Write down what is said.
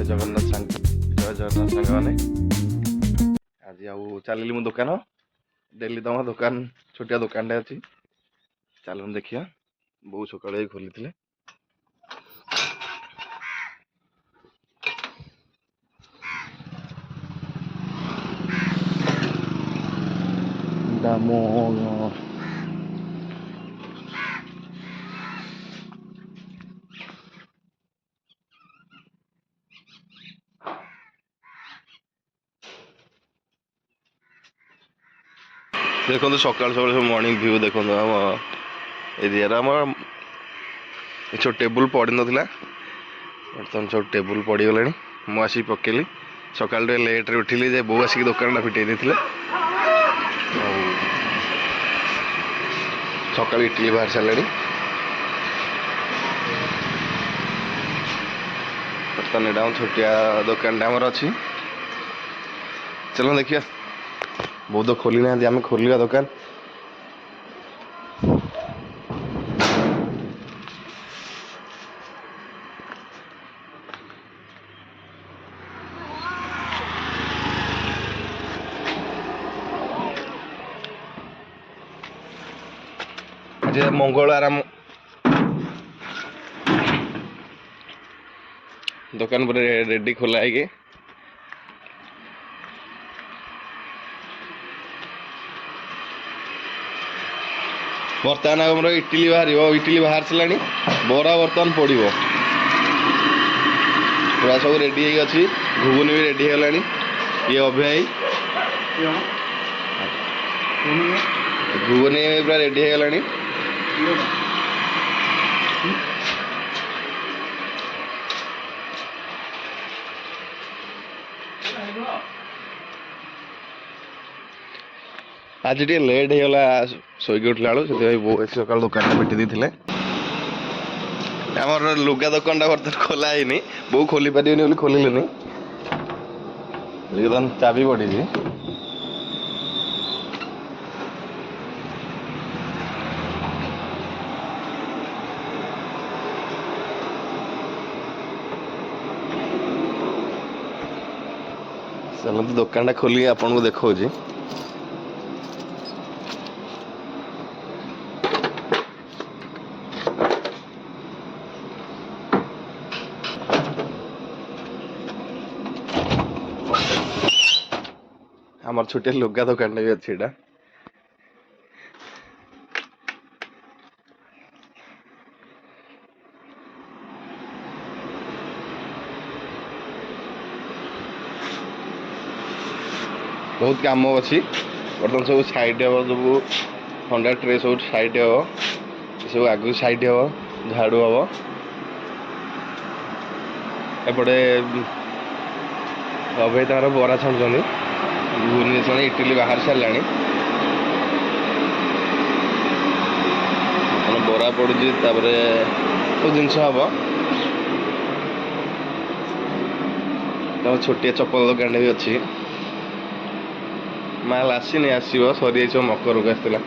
जय जगन्नाथ साଙ୍ଗमाने आज आउ चलिली मो दुकान डेली तुम दुकान छोटिया दुकान अच्छी चलो देखिया बहुत सकाल खोली थे देखो सकाल सकाल मॉर्निंग व्यू देखो एरिया टेबुल पड़ नाला बर्तमान सब टेबुल पड़गला मुझे पकेली सकाल लेट रे उठिली जे बो आसिक दुकान फिटे देते सकाल इडली बाहर सारे बर्तमान यहाँ छोटिया दुकान आमर अच्छी चलो देखिए बहुत तो खोली ना आम खोलिया दुकान आज मंगलवार दुकान पर रेडी खोला है बर्तमान आम इडली बाहर सारा बरा बर्तमान पड़ो पूरा सब रेडी अच्छी घुगुनी भी रेडी है ये अभय घुगुनी पूरा रेडी है आज टे लेट होगा शोक उठला बेलू से सकाल दुकान पिटी दी आमर लुगा दुकान बर्तमान खोला है बो खोली पारे खोलिलुनि चाबी पड़ी चलो दुकान खोलिए आपन को देखो आमर छोटे लुगा दुकान भी अच्छी बहुत काम अच्छी बर्तमान सब साइड हम सब ठंडा ट्रे सब साइड हम सब आगे साइड हम झाड़ू हम एपटे अभय तार बरा छाणुंट भुवनेश्वर इडली बाहर सारा बरा पड़ू सब जिन हम छोटिया चप्पल दुकान भी अच्छी माल आसनी आसो सरी मकर को आसला